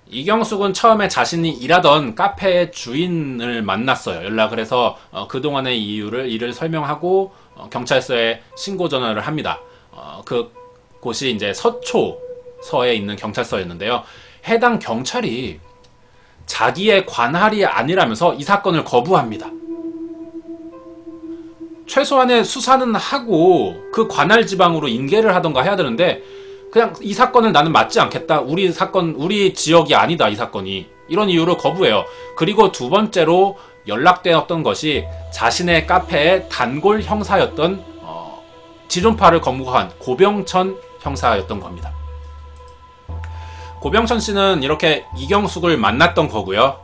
이경숙은 처음에 자신이 일하던 카페의 주인을 만났어요. 연락을 해서 그동안의 일을 설명하고 경찰서에 신고 전화를 합니다. 그 곳이 이제 서초서에 있는 경찰서였는데요. 해당 경찰이 자기의 관할이 아니라면서 이 사건을 거부합니다. 최소한의 수사는 하고 그 관할 지방으로 인계를 하던가 해야 되는데 그냥 이 사건을 나는 맡지 않겠다. 우리 지역이 아니다. 이 사건이. 이런 이유로 거부해요. 그리고 두 번째로 연락되었던 것이 자신의 카페의 단골 형사였던 지존파를 검거한 고병천 형사였던 겁니다. 고병천 씨는 이렇게 이경숙을 만났던 거고요.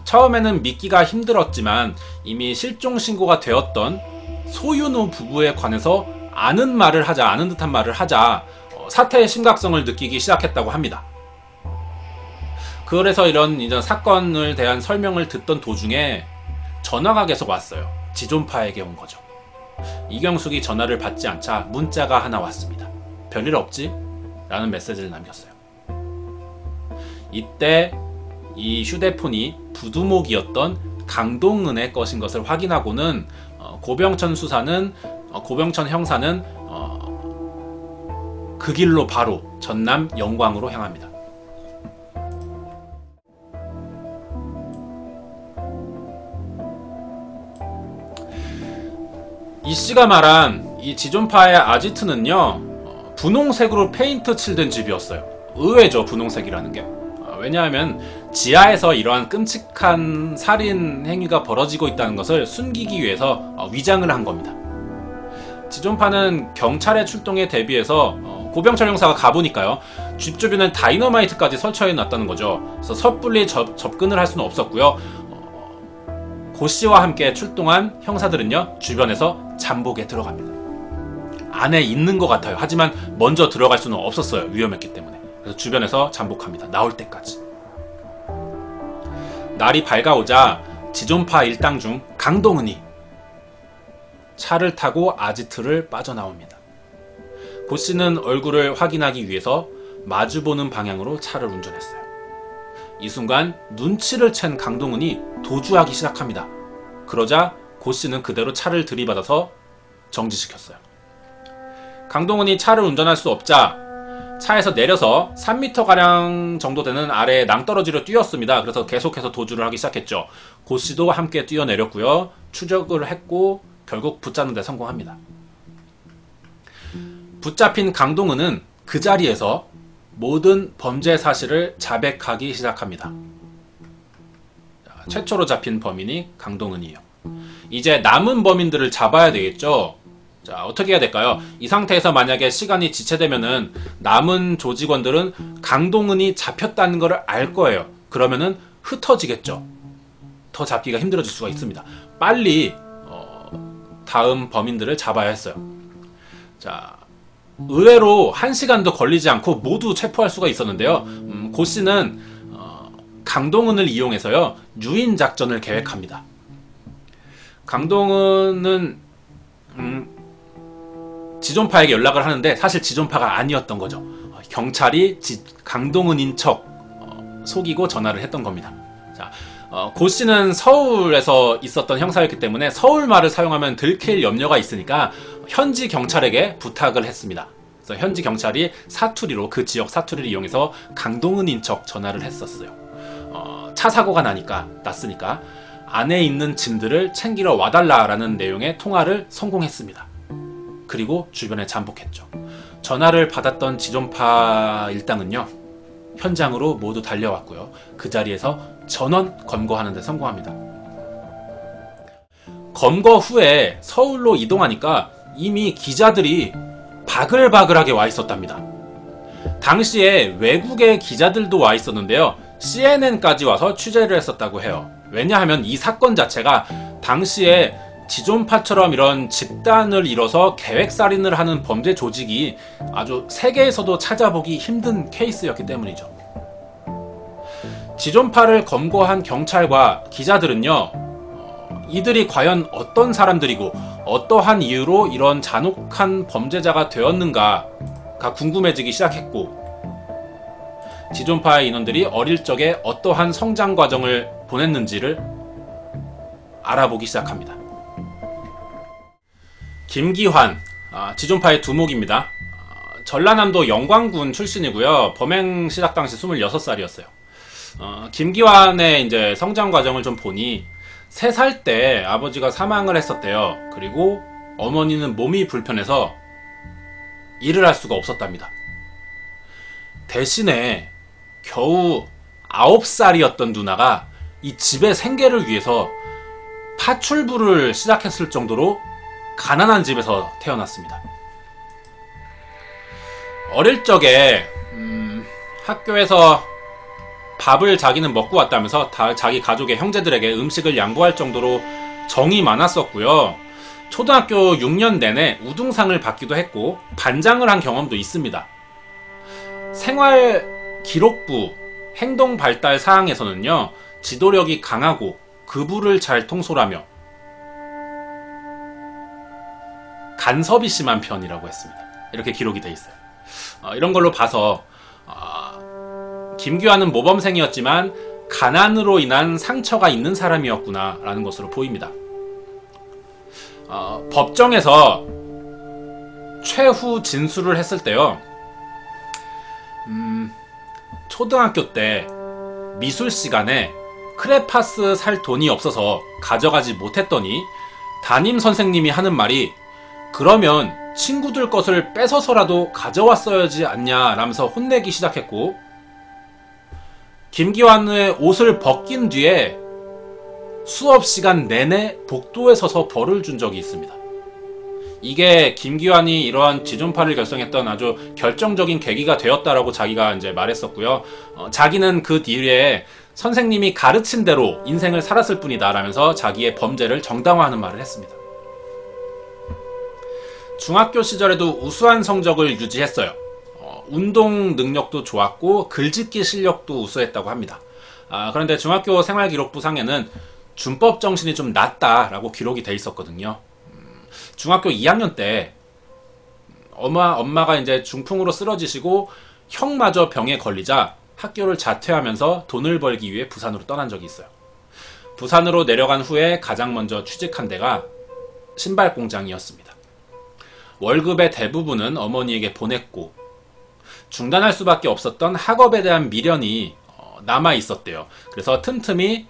처음에는 믿기가 힘들었지만 이미 실종 신고가 되었던 소윤호 부부에 관해서 아는 듯한 말을 하자 사태의 심각성을 느끼기 시작했다고 합니다. 그래서 이런 사건을 대한 설명을 듣던 도중에 전화가 계속 왔어요. 지존파에게 온 거죠. 이경숙이 전화를 받지 않자 문자가 하나 왔습니다. 별일 없지? 라는 메시지를 남겼어요. 이때 이 휴대폰이 부두목이었던 강동은의 것인 것을 확인하고는 고병천 형사는 그 길로 바로 전남 영광으로 향합니다. 이 씨가 말한 이 지존파의 아지트는요, 분홍색으로 페인트 칠된 집이었어요. 의외죠, 분홍색이라는 게. 왜냐하면 지하에서 이러한 끔찍한 살인 행위가 벌어지고 있다는 것을 숨기기 위해서 위장을 한 겁니다. 지존파는 경찰의 출동에 대비해서 고병철 형사가 가보니까요, 집 주변에 다이너마이트까지 설치해 놨다는 거죠. 그래서 섣불리 접근을 할 수는 없었고요. 고 씨와 함께 출동한 형사들은요, 주변에서 잠복에 들어갑니다. 안에 있는 것 같아요. 하지만 먼저 들어갈 수는 없었어요. 위험했기 때문에. 그래서 주변에서 잠복합니다. 나올 때까지. 날이 밝아오자 지존파 일당 중 강동은이 차를 타고 아지트를 빠져나옵니다. 고 씨는 얼굴을 확인하기 위해서 마주보는 방향으로 차를 운전했어요. 이 순간 눈치를 챈 강동은이 도주하기 시작합니다. 그러자 고 씨는 그대로 차를 들이받아서 정지시켰어요. 강동은이 차를 운전할 수 없자 차에서 내려서 3m가량 정도 되는 아래에 낭떠러지로 뛰었습니다. 그래서 계속해서 도주를 하기 시작했죠. 고 씨도 함께 뛰어내렸고요. 추적을 했고 결국 붙잡는 데 성공합니다. 붙잡힌 강동은은 그 자리에서 모든 범죄 사실을 자백하기 시작합니다. 최초로 잡힌 범인이 강동은이에요. 이제 남은 범인들을 잡아야 되겠죠. 자, 어떻게 해야 될까요? 이 상태에서 만약에 시간이 지체되면은 남은 조직원들은 강동은이 잡혔다는 걸 알 거예요. 그러면은 흩어지겠죠. 더 잡기가 힘들어질 수가 있습니다. 빨리 다음 범인들을 잡아야 했어요. 자, 의외로 1시간도 걸리지 않고 모두 체포할 수가 있었는데요. 고 씨는 강동은을 이용해서요, 유인 작전을 계획합니다. 강동은은 지존파에게 연락을 하는데 사실 지존파가 아니었던 거죠. 경찰이 강동은인 척 속이고 전화를 했던 겁니다. 자, 고 씨는 서울에서 있었던 형사였기 때문에 서울 말을 사용하면 들킬 염려가 있으니까 현지 경찰에게 부탁을 했습니다. 그래서 현지 경찰이 사투리로, 그 지역 사투리를 이용해서 강동은인 척 전화를 했었어요. 차 사고가 났으니까 안에 있는 짐들을 챙기러 와달라라는 내용의 통화를 성공했습니다. 그리고 주변에 잠복했죠. 전화를 받았던 지존파 일당은요, 현장으로 모두 달려왔고요. 그 자리에서 전원 검거하는 데 성공합니다. 검거 후에 서울로 이동하니까 이미 기자들이 바글바글하게 와 있었답니다. 당시에 외국의 기자들도 와 있었는데요. CNN까지 와서 취재를 했었다고 해요. 왜냐하면 이 사건 자체가 당시에 지존파처럼 이런 집단을 이뤄서 계획살인을 하는 범죄 조직이 아주 세계에서도 찾아보기 힘든 케이스였기 때문이죠. 지존파를 검거한 경찰과 기자들은요, 이들이 과연 어떤 사람들이고 어떠한 이유로 이런 잔혹한 범죄자가 되었는가가 궁금해지기 시작했고, 지존파의 인원들이 어릴 적에 어떠한 성장 과정을 보냈는지를 알아보기 시작합니다. 김기환, 지존파의 두목입니다. 전라남도 영광군 출신이고요. 범행 시작 당시 26살이었어요. 김기환의 이제 성장 과정을 좀 보니 3살 때 아버지가 사망을 했었대요. 그리고 어머니는 몸이 불편해서 일을 할 수가 없었답니다. 대신에 겨우 9살이었던 누나가 이 집의 생계를 위해서 파출부를 시작했을 정도로 가난한 집에서 태어났습니다. 어릴 적에 학교에서 밥을 자기는 먹고 왔다면서 자기 가족의 형제들에게 음식을 양보할 정도로 정이 많았었고요. 초등학교 6년 내내 우등상을 받기도 했고 반장을 한 경험도 있습니다. 생활기록부 행동발달 사항에서는요, 지도력이 강하고 그부를 잘 통솔하며 간섭이 심한 편이라고 했습니다. 이렇게 기록이 돼 있어요. 이런 걸로 봐서 김기환은 모범생이었지만 가난으로 인한 상처가 있는 사람이었구나 라는 것으로 보입니다. 법정에서 최후 진술을 했을 때요, 초등학교 때 미술 시간에 크레파스 살 돈이 없어서 가져가지 못했더니 담임 선생님이 하는 말이 그러면 친구들 것을 뺏어서라도 가져왔어야지 않냐 라면서 혼내기 시작했고, 김기환의 옷을 벗긴 뒤에 수업 시간 내내 복도에 서서 벌을 준 적이 있습니다. 이게 김기환이 이러한 지존파를 결성했던 아주 결정적인 계기가 되었다라고 자기가 이제 말했었고요. 자기는 그 뒤에 선생님이 가르친 대로 인생을 살았을 뿐이다 라면서 자기의 범죄를 정당화하는 말을 했습니다. 중학교 시절에도 우수한 성적을 유지했어요. 운동 능력도 좋았고 글짓기 실력도 우수했다고 합니다. 그런데 중학교 생활기록부 상에는 준법 정신이 좀 낮다라고 기록이 돼 있었거든요. 중학교 2학년 때 엄마가 이제 중풍으로 쓰러지시고 형마저 병에 걸리자 학교를 자퇴하면서 돈을 벌기 위해 부산으로 떠난 적이 있어요. 부산으로 내려간 후에 가장 먼저 취직한 데가 신발 공장이었습니다. 월급의 대부분은 어머니에게 보냈고 중단할 수밖에 없었던 학업에 대한 미련이 남아 있었대요. 그래서 틈틈이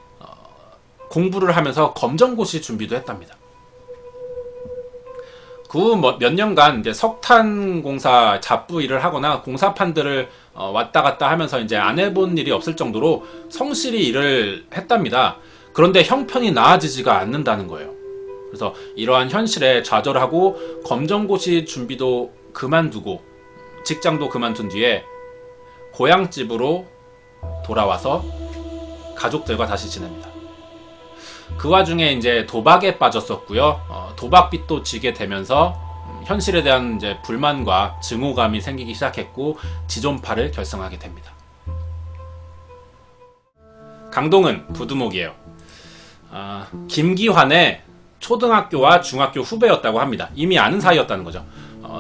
공부를 하면서 검정고시 준비도 했답니다. 그 후 몇 년간 이제 석탄 공사 잡부 일을 하거나 공사판들을 왔다 갔다 하면서 이제 안 해본 일이 없을 정도로 성실히 일을 했답니다. 그런데 형편이 나아지지가 않는다는 거예요. 그래서 이러한 현실에 좌절하고 검정고시 준비도 그만두고 직장도 그만둔 뒤에 고향집으로 돌아와서 가족들과 다시 지냅니다. 그 와중에 이제 도박에 빠졌었고요. 도박빚도 지게 되면서 현실에 대한 이제 불만과 증오감이 생기기 시작했고 지존파를 결성하게 됩니다. 강동은 부두목이에요. 김기환의 초등학교와 중학교 후배였다고 합니다. 이미 아는 사이였다는 거죠.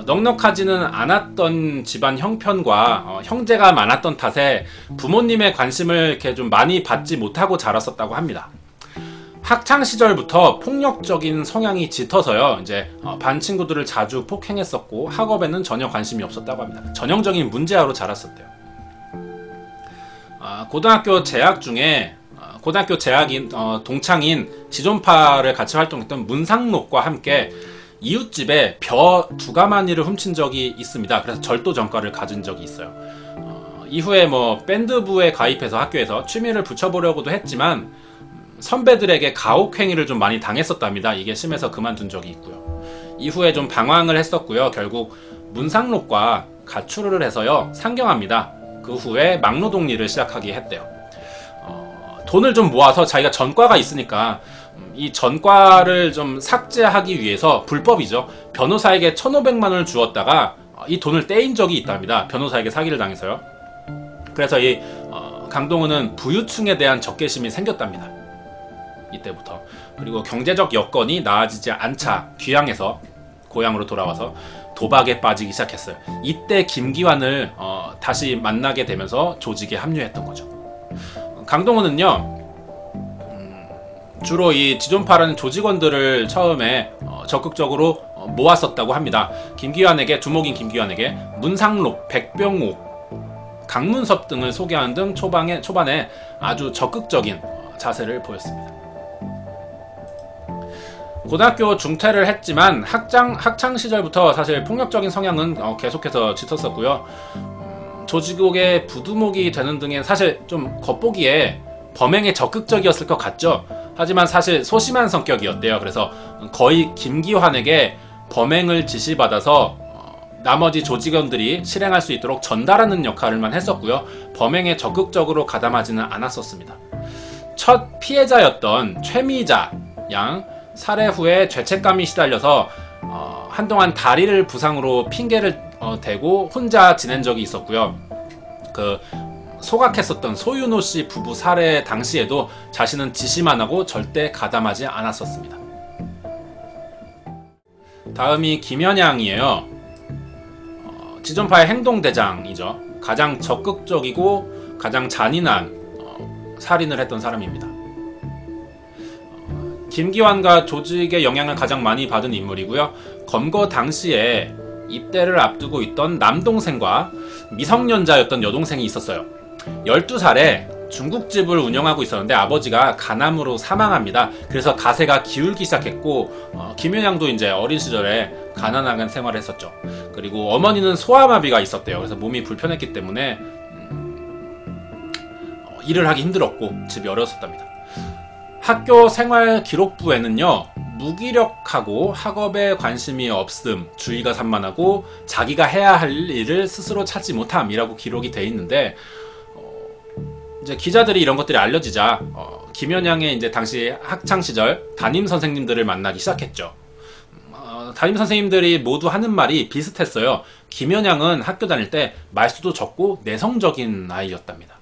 넉넉하지는 않았던 집안 형편과 형제가 많았던 탓에 부모님의 관심을 이렇게 좀 많이 받지 못하고 자랐었다고 합니다. 학창 시절부터 폭력적인 성향이 짙어서요, 이제 반 친구들을 자주 폭행했었고 학업에는 전혀 관심이 없었다고 합니다. 전형적인 문제아로 자랐었대요. 고등학교 재학 중에 고등학교 재학인 동창인 지존파를 같이 활동했던 문상록과 함께 이웃집에 벼 2가마니를 훔친 적이 있습니다. 그래서 절도 전과를 가진 적이 있어요. 이후에 뭐 밴드부에 가입해서 학교에서 취미를 붙여보려고도 했지만 선배들에게 가혹행위를 좀 많이 당했었답니다. 이게 심해서 그만둔 적이 있고요. 이후에 좀 방황을 했었고요. 결국 문상록과 가출을 해서요, 상경합니다. 그 후에 막노동 일을 시작하게 했대요. 돈을 좀 모아서 자기가 전과가 있으니까 이 전과를 좀 삭제하기 위해서 불법이죠. 변호사에게 1,500만 원을 주었다가 이 돈을 떼인 적이 있답니다. 변호사에게 사기를 당해서요. 그래서 이 강동은은 부유층에 대한 적개심이 생겼답니다. 이때부터. 그리고 경제적 여건이 나아지지 않자 귀향해서 고향으로 돌아와서 도박에 빠지기 시작했어요. 이때 김기환을 다시 만나게 되면서 조직에 합류했던 거죠. 강동원은요, 주로 이 지존파라는 조직원들을 처음에 적극적으로 모았었다고 합니다. 김기환에게, 두목인 김기환에게 문상록, 백병옥, 강문섭 등을 소개하는 등 초반에 아주 적극적인 자세를 보였습니다. 고등학교 중퇴를 했지만 학창 시절부터 사실 폭력적인 성향은 계속해서 짙었었고요. 조직의 부두목이 되는 등의 사실 좀 겉보기에 범행에 적극적이었을 것 같죠. 하지만 사실 소심한 성격이었대요. 그래서 거의 김기환에게 범행을 지시받아서 나머지 조직원들이 실행할 수 있도록 전달하는 역할만 했었고요. 범행에 적극적으로 가담하지는 않았었습니다. 첫 피해자였던 최미자 양 살해 후에 죄책감이 시달려서 한동안 다리를 부상으로 핑계를 대고 혼자 지낸 적이 있었고요. 소각했었던 소윤호 씨 부부 살해 당시에도 자신은 지시만 하고 절대 가담하지 않았었습니다. 다음이 김현양이에요. 지존파의 행동대장이죠. 가장 적극적이고 가장 잔인한 살인을 했던 사람입니다. 김기환과 조직의 영향을 가장 많이 받은 인물이고요. 검거 당시에 입대를 앞두고 있던 남동생과 미성년자였던 여동생이 있었어요. 12살에 중국집을 운영하고 있었는데 아버지가 간암으로 사망합니다. 그래서 가세가 기울기 시작했고 김현양도 이제 어린 시절에 가난한 생활을 했었죠. 그리고 어머니는 소아마비가 있었대요. 그래서 몸이 불편했기 때문에 일을 하기 힘들었고 집이 어려웠답니다. 학교 생활 기록부에는요, 무기력하고 학업에 관심이 없음, 주의가 산만하고 자기가 해야 할 일을 스스로 찾지 못함이라고 기록이 돼 있는데, 이제 기자들이 이런 것들이 알려지자 김현양의 이제 당시 학창 시절 담임 선생님들을 만나기 시작했죠. 담임 선생님들이 모두 하는 말이 비슷했어요. 김현양은 학교 다닐 때 말수도 적고 내성적인 아이였답니다.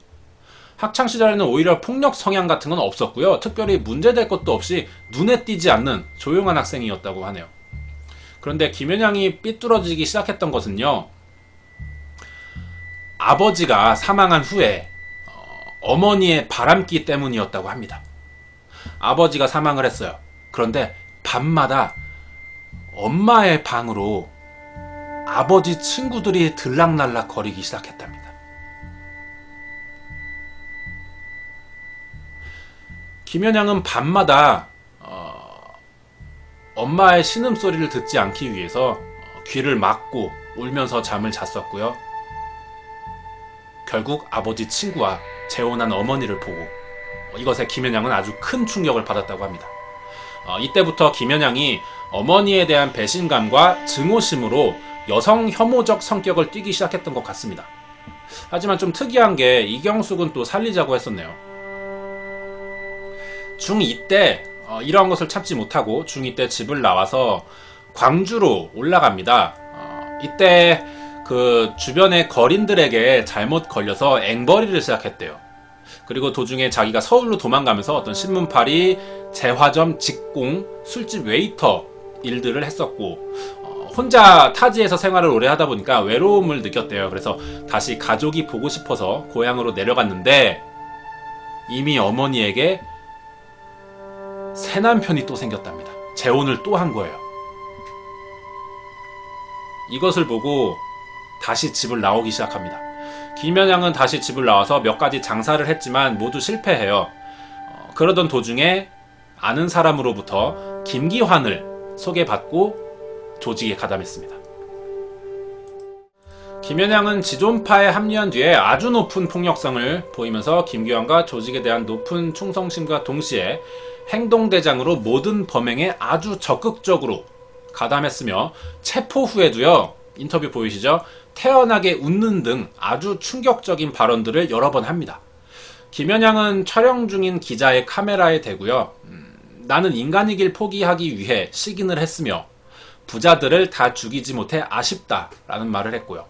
학창 시절에는 오히려 폭력 성향 같은 건 없었고요. 특별히 문제될 것도 없이 눈에 띄지 않는 조용한 학생이었다고 하네요. 그런데 김현양이 삐뚤어지기 시작했던 것은요, 아버지가 사망한 후에 어머니의 바람기 때문이었다고 합니다. 아버지가 사망을 했어요. 그런데 밤마다 엄마의 방으로 아버지 친구들이 들락날락 거리기 시작했답니다. 김현양은 밤마다 엄마의 신음소리를 듣지 않기 위해서 귀를 막고 울면서 잠을 잤었고요. 결국 아버지 친구와 재혼한 어머니를 보고 이것에 김현양은 아주 큰 충격을 받았다고 합니다. 이때부터 김현양이 어머니에 대한 배신감과 증오심으로 여성 혐오적 성격을 띠기 시작했던 것 같습니다. 하지만 좀 특이한 게 이경숙은 또 살리자고 했었네요. 중2 때 이러한 것을 참지 못하고 중2 때 집을 나와서 광주로 올라갑니다. 이때 그 주변의 거린들에게 잘못 걸려서 앵벌이를 시작했대요. 그리고 도중에 자기가 서울로 도망가면서 어떤 신문팔이, 재화점, 직공, 술집 웨이터 일들을 했었고 혼자 타지에서 생활을 오래 하다 보니까 외로움을 느꼈대요. 그래서 다시 가족이 보고 싶어서 고향으로 내려갔는데 이미 어머니에게 새 남편이 또 생겼답니다. 재혼을 또 한 거예요. 이것을 보고 다시 집을 나오기 시작합니다. 김현양은 다시 집을 나와서 몇 가지 장사를 했지만 모두 실패해요. 그러던 도중에 아는 사람으로부터 김기환을 소개받고 조직에 가담했습니다. 김현양은 지존파에 합류한 뒤에 아주 높은 폭력성을 보이면서 김기환과 조직에 대한 높은 충성심과 동시에 행동대장으로 모든 범행에 아주 적극적으로 가담했으며 체포 후에도요, 인터뷰 보이시죠? 태연하게 웃는 등 아주 충격적인 발언들을 여러 번 합니다. 김현양은 촬영 중인 기자의 카메라에 대고요, 나는 인간이길 포기하기 위해 식인을 했으며 부자들을 다 죽이지 못해 아쉽다라는 말을 했고요.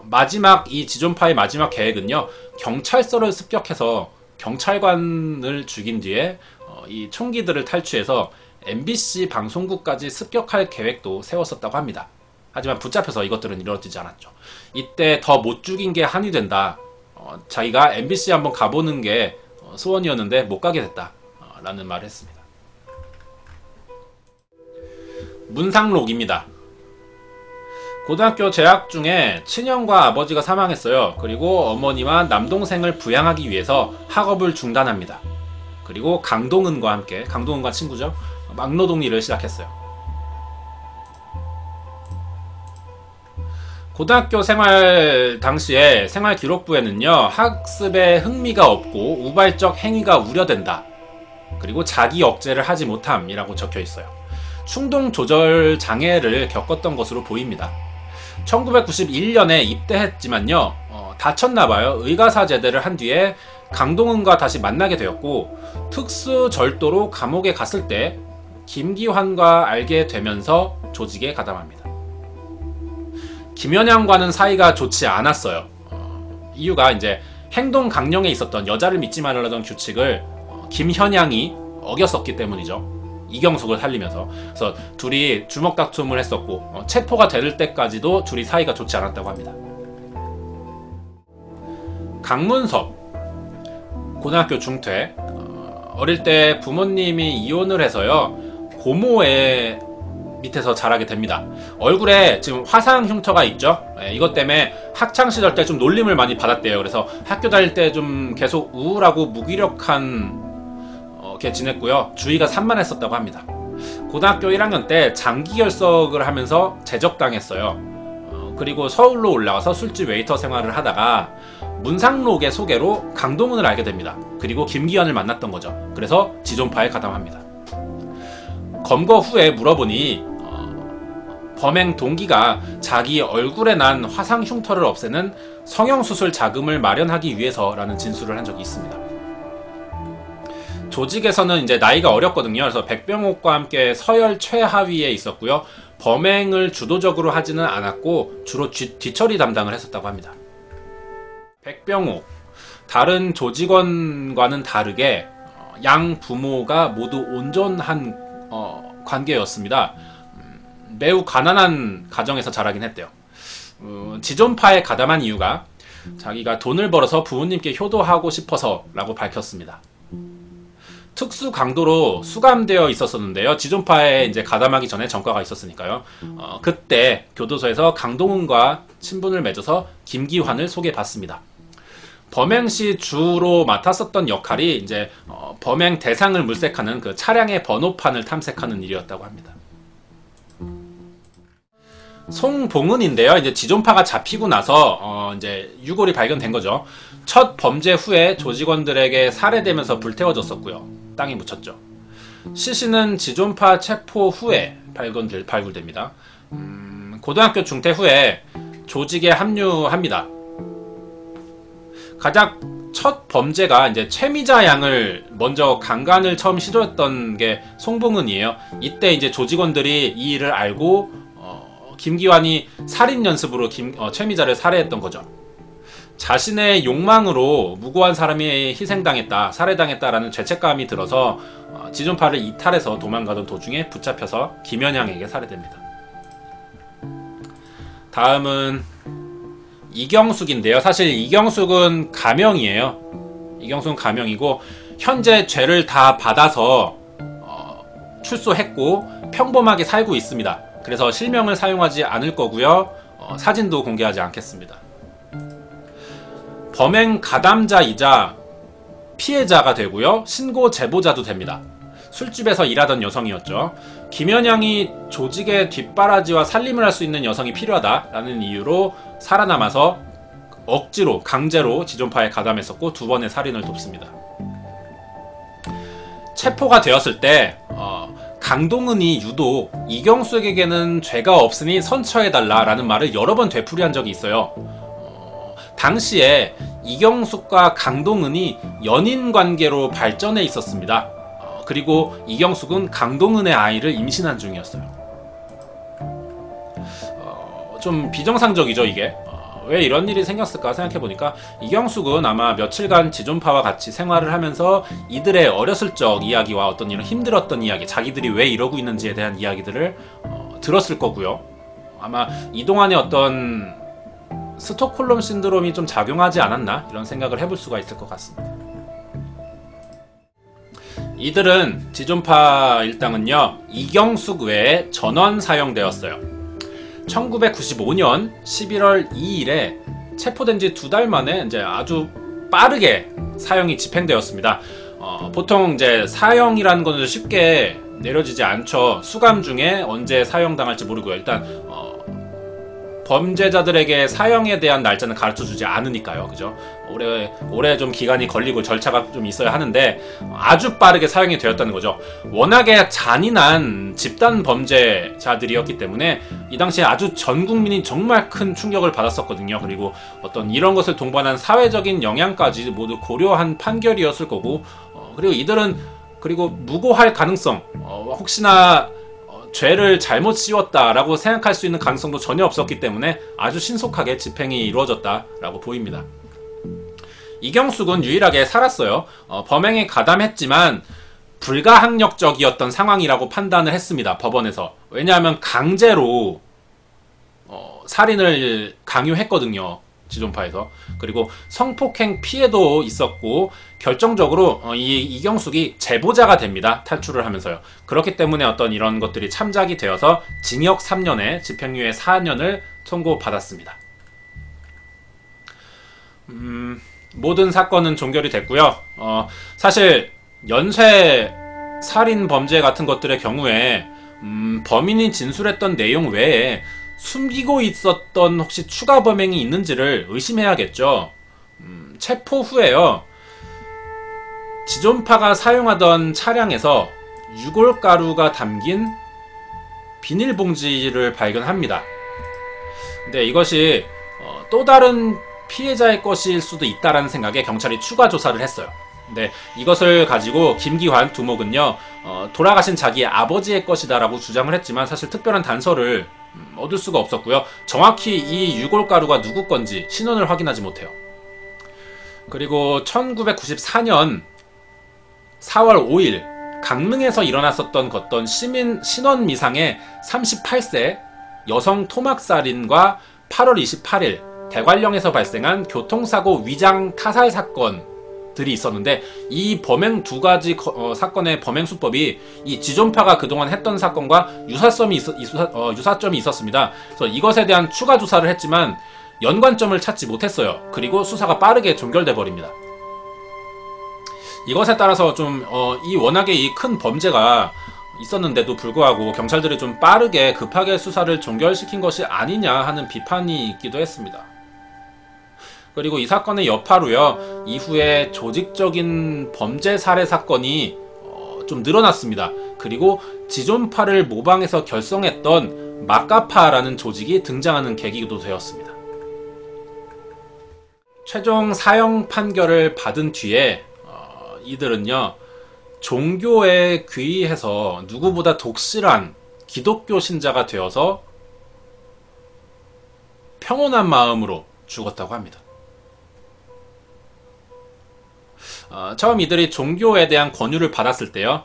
마지막 이 지존파의 마지막 계획은요, 경찰서를 습격해서 경찰관을 죽인 뒤에 이 총기들을 탈취해서 MBC 방송국까지 습격할 계획도 세웠었다고 합니다. 하지만 붙잡혀서 이것들은 이루어지지 않았죠. 이때 더 못 죽인 게 한이 된다. 자기가 MBC 한번 가보는 게 소원이었는데 못 가게 됐다. 라는 말을 했습니다. 문상록입니다. 고등학교 재학 중에 친형과 아버지가 사망했어요. 그리고 어머니와 남동생을 부양하기 위해서 학업을 중단합니다. 그리고 강동은과 함께, 강동은과 친구죠, 막노동 일을 시작했어요. 고등학교 생활 당시에 생활기록부에는요, 학습에 흥미가 없고 우발적 행위가 우려된다. 그리고 자기 억제를 하지 못함이라고 적혀 있어요. 충동 조절 장애를 겪었던 것으로 보입니다. 1991년에 입대했지만요, 다쳤나봐요. 의가사 제대를 한 뒤에 강동은과 다시 만나게 되었고, 특수 절도로 감옥에 갔을 때 김기환과 알게 되면서 조직에 가담합니다. 김연양과는 사이가 좋지 않았어요. 이유가 이제 행동 강령에 있었던 여자를 믿지 말라던 규칙을 김현양이 어겼었기 때문이죠. 이경숙을 살리면서. 그래서 둘이 주먹다툼을 했었고, 체포가 될 때까지도 둘이 사이가 좋지 않았다고 합니다. 강문섭, 고등학교 중퇴. 어릴 때 부모님이 이혼을 해서요, 고모의 밑에서 자라게 됩니다. 얼굴에 지금 화상 흉터가 있죠. 이것 때문에 학창시절 때 좀 놀림을 많이 받았대요. 그래서 학교 다닐 때 좀 계속 우울하고 무기력한 게 지냈고요. 주의가 산만했었다고 합니다. 고등학교 1학년 때 장기결석을 하면서 제적당했어요. 그리고 서울로 올라가서 술집 웨이터 생활을 하다가 문상록의 소개로 강동은을 알게 됩니다. 그리고 김기현을 만났던 거죠. 그래서 지존파에 가담합니다. 검거 후에 물어보니 범행 동기가 자기 얼굴에 난 화상 흉터를 없애는 성형수술 자금을 마련하기 위해서라는 진술을 한 적이 있습니다. 조직에서는 이제 나이가 어렸거든요. 그래서 백병옥과 함께 서열 최하위에 있었고요. 범행을 주도적으로 하지는 않았고 주로 뒤처리 담당을 했었다고 합니다. 백병옥, 다른 조직원과는 다르게 양 부모가 모두 온전한 관계였습니다. 매우 가난한 가정에서 자라긴 했대요. 지존파에 가담한 이유가 자기가 돈을 벌어서 부모님께 효도하고 싶어서 라고 밝혔습니다. 특수 강도로 수감되어 있었었는데요. 지존파에 이제 가담하기 전에 전과가 있었으니까요. 그때 교도소에서 강동은과 친분을 맺어서 김기환을 소개받습니다. 범행 시 주로 맡았었던 역할이 이제 범행 대상을 물색하는 그 차량의 번호판을 탐색하는 일이었다고 합니다. 송봉은인데요. 이제 지존파가 잡히고 나서 이제 유골이 발견된 거죠. 첫 범죄 후에 조직원들에게 살해되면서 불태워졌었고요. 땅에 묻혔죠. 시신은 지존파 체포 후에 발굴됩니다. 고등학교 중퇴 후에 조직에 합류합니다. 가장 첫 범죄가 이제 최미자 양을 먼저 강간을 처음 시도했던 게 송봉은이에요. 이때 이제 조직원들이 이 일을 알고 김기환이 살인 연습으로 최미자를 살해했던 거죠. 자신의 욕망으로 무고한 사람이 희생당했다, 살해당했다라는 죄책감이 들어서 지존파를 이탈해서 도망가던 도중에 붙잡혀서 김연양에게 살해됩니다. 다음은 이경숙인데요. 사실 이경숙은 가명이에요. 이경숙은 가명이고 현재 죄를 다 받아서 출소했고 평범하게 살고 있습니다. 그래서 실명을 사용하지 않을 거고요. 사진도 공개하지 않겠습니다. 범행 가담자이자 피해자가 되고요. 신고 제보자도 됩니다. 술집에서 일하던 여성이었죠. 김연양이 조직의 뒷바라지와 살림을 할 수 있는 여성이 필요하다라는 이유로 살아남아서 억지로 강제로 지존파에 가담했었고 2번의 살인을 돕습니다. 체포가 되었을 때 강동은이 유독 이경숙에게는 죄가 없으니 선처해달라라는 말을 여러 번 되풀이한 적이 있어요. 당시에 이경숙과 강동은이 연인 관계로 발전해 있었습니다. 그리고 이경숙은 강동은의 아이를 임신한 중이었어요. 좀 비정상적이죠, 이게. 왜 이런 일이 생겼을까 생각해보니까 이경숙은 아마 며칠간 지존파와 같이 생활을 하면서 이들의 어렸을 적 이야기와 어떤 이런 힘들었던 이야기, 자기들이 왜 이러고 있는지에 대한 이야기들을 들었을 거고요. 아마 이동안의 어떤 스톡홀름 신드롬이 좀 작용하지 않았나 이런 생각을 해볼 수가 있을 것 같습니다. 이들은 지존파 일당은요 이경숙 외에 전원 사형되었어요. 1995년 11월 2일에 체포된 지 2달 만에 이제 아주 빠르게 사형이 집행되었습니다. 보통 이제 사형이라는 것은 쉽게 내려지지 않죠. 수감 중에 언제 사형당할지 모르고요. 일단 범죄자들에게 사형에 대한 날짜는 가르쳐주지 않으니까요. 그죠? 오래 좀 기간이 걸리고 절차가 좀 있어야 하는데 아주 빠르게 사형이 되었다는 거죠. 워낙에 잔인한 집단 범죄자들이었기 때문에 이 당시에 아주 전 국민이 정말 큰 충격을 받았었거든요. 그리고 어떤 이런 것을 동반한 사회적인 영향까지 모두 고려한 판결이었을 거고 그리고 이들은 그리고 무고할 가능성 혹시나 죄를 잘못 씌웠다라고 생각할 수 있는 가능성도 전혀 없었기 때문에 아주 신속하게 집행이 이루어졌다라고 보입니다. 이경숙은 유일하게 살았어요. 범행에 가담했지만 불가항력적이었던 상황이라고 판단을 했습니다. 법원에서. 왜냐하면 강제로 살인을 강요했거든요. 지존파에서. 그리고 성폭행 피해도 있었고 결정적으로 이경숙이 제보자가 됩니다. 탈출을 하면서요. 그렇기 때문에 어떤 이런 것들이 참작이 되어서 징역 3년에 집행유예 4년을 선고받았습니다. 모든 사건은 종결이 됐고요. 사실 연쇄 살인 범죄 같은 것들의 경우에 범인이 진술했던 내용 외에 숨기고 있었던 혹시 추가 범행이 있는지를 의심해야겠죠. 체포 후에요. 지존파가 사용하던 차량에서 유골가루가 담긴 비닐봉지를 발견합니다. 근데 이것이 또 다른 피해자의 것일 수도 있다라는 생각에 경찰이 추가 조사를 했어요. 근데 이것을 가지고 김기환 두목은요 돌아가신 자기의 아버지의 것이다 라고 주장을 했지만 사실 특별한 단서를 얻을 수가 없었고요. 정확히 이 유골가루가 누구 건지 신원을 확인하지 못해요. 그리고 1994년 4월 5일 강릉에서 일어났었던 신원 미상의 38세 여성 토막살인과 8월 28일 대관령에서 발생한 교통사고 위장 타살 사건들이 있었는데 이 범행 두 가지 사건의 범행 수법이 이 지존파가 그동안 했던 사건과 유사점이 있었습니다. 그래서 이것에 대한 추가 조사를 했지만 연관점을 찾지 못했어요. 그리고 수사가 빠르게 종결돼 버립니다. 이것에 따라서 이 워낙에 이 큰 범죄가 있었는데도 불구하고 경찰들이 좀 빠르게 급하게 수사를 종결시킨 것이 아니냐 하는 비판이 있기도 했습니다. 그리고 이 사건의 여파로요, 이후에 조직적인 범죄 살해 사건이 좀 늘어났습니다. 그리고 지존파를 모방해서 결성했던 마카파라는 조직이 등장하는 계기도 되었습니다. 최종 사형 판결을 받은 뒤에 이들은요, 종교에 귀의해서 누구보다 독실한 기독교 신자가 되어서 평온한 마음으로 죽었다고 합니다. 처음 이들이 종교에 대한 권유를 받았을 때요,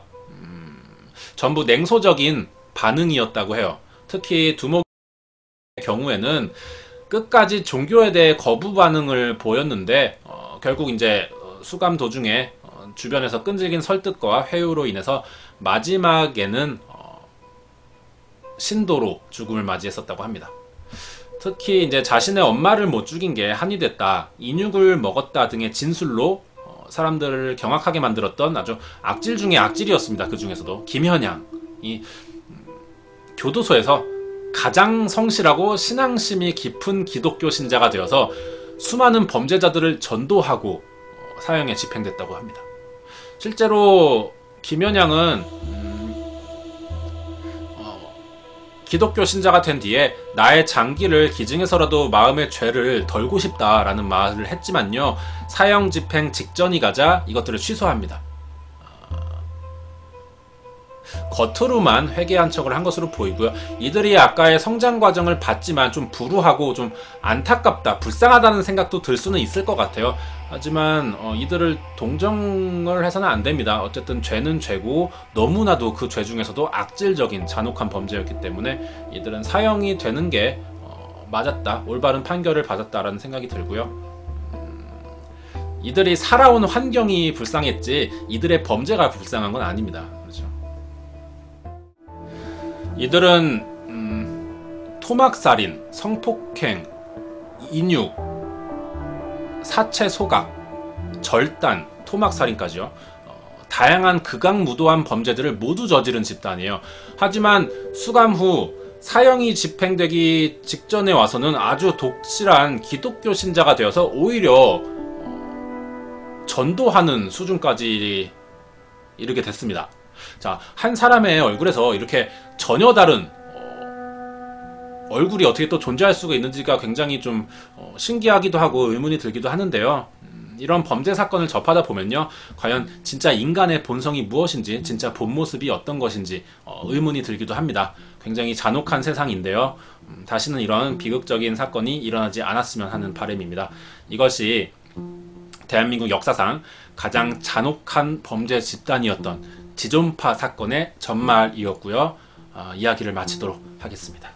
전부 냉소적인 반응이었다고 해요. 특히 두목의 경우에는 끝까지 종교에 대해 거부 반응을 보였는데 결국 이제 수감 도중에 주변에서 끈질긴 설득과 회유로 인해서 마지막에는 신도로 죽음을 맞이했었다고 합니다. 특히 이제 자신의 엄마를 못 죽인 게 한이 됐다, 인육을 먹었다 등의 진술로 사람들을 경악하게 만들었던 아주 악질 중에 악질이었습니다. 그 중에서도 김현양이 교도소에서 가장 성실하고 신앙심이 깊은 기독교 신자가 되어서 수많은 범죄자들을 전도하고 사형에 집행됐다고 합니다. 실제로 김현양은 기독교 신자가 된 뒤에 나의 장기를 기증해서라도 마음의 죄를 덜고 싶다라는 말을 했지만요, 사형 집행 직전이 가자 이것들을 취소합니다. 겉으로만 회개한 척을 한 것으로 보이고요. 이들이 아까의 성장 과정을 봤지만 좀 불우하고 좀 안타깝다, 불쌍하다는 생각도 들 수는 있을 것 같아요. 하지만 이들을 동정을 해서는 안 됩니다. 어쨌든 죄는 죄고 너무나도 그 죄 중에서도 악질적인 잔혹한 범죄였기 때문에 이들은 사형이 되는 게 맞았다, 올바른 판결을 받았다라는 생각이 들고요. 이들이 살아온 환경이 불쌍했지 이들의 범죄가 불쌍한 건 아닙니다. 그렇죠. 이들은 토막살인, 성폭행, 인육, 사체 소각, 절단, 토막살인까지요. 다양한 극악무도한 범죄들을 모두 저지른 집단이에요. 하지만 수감 후 사형이 집행되기 직전에 와서는 아주 독실한 기독교 신자가 되어서 오히려 전도하는 수준까지 이르게 됐습니다. 자, 한 사람의 얼굴에서 이렇게 전혀 다른 얼굴이 어떻게 또 존재할 수가 있는지가 굉장히 좀 신기하기도 하고 의문이 들기도 하는데요. 이런 범죄 사건을 접하다 보면요, 과연 진짜 인간의 본성이 무엇인지, 진짜 본 모습이 어떤 것인지 의문이 들기도 합니다. 굉장히 잔혹한 세상인데요. 다시는 이런 비극적인 사건이 일어나지 않았으면 하는 바람입니다. 이것이 대한민국 역사상 가장 잔혹한 범죄 집단이었던 지존파 사건의 전말이었고요. 이야기를 마치도록 하겠습니다.